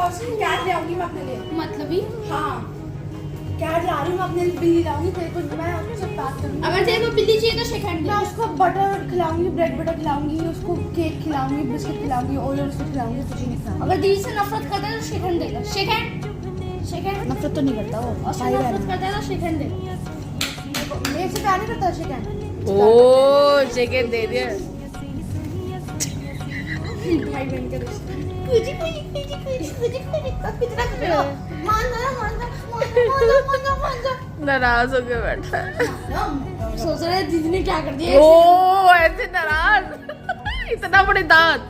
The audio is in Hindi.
और कैट ले आऊंगी मैं अपने लिए। मतलब ही हाँ कैट ला रही हूँ, अपने लिए बिल्ली लाऊंगी, तेरे को मैं उससे बात करूंगी। अगर तेरे को बिल्ली चाहिए तो सेकंड मैं उसको बटर खिलाऊंगी, ब्रेड बटर खिलाऊंगी, उसको केक खिलाऊंगी, बिस्किट खिलाऊंगी, ओरियो बिस्किट खिलाऊंगी, कुछ नहीं खिलाऊंगी। अगर दीदी से नफरत करता है तो सेकंड देगा। सेकंड नफरत तो नहीं करता वो, और भाई नफरत बहन करता है तो सेकंड देगा। मेरे से प्यार नहीं करता शिकन। ओ चिकन दे दिया। भाई बहन का रिश्ता। नाराज हो के बैठा है। सोच रहे हैं दीदी ने क्या कर दिया। ओ ऐसे नाराज। इतना बड़े दांत।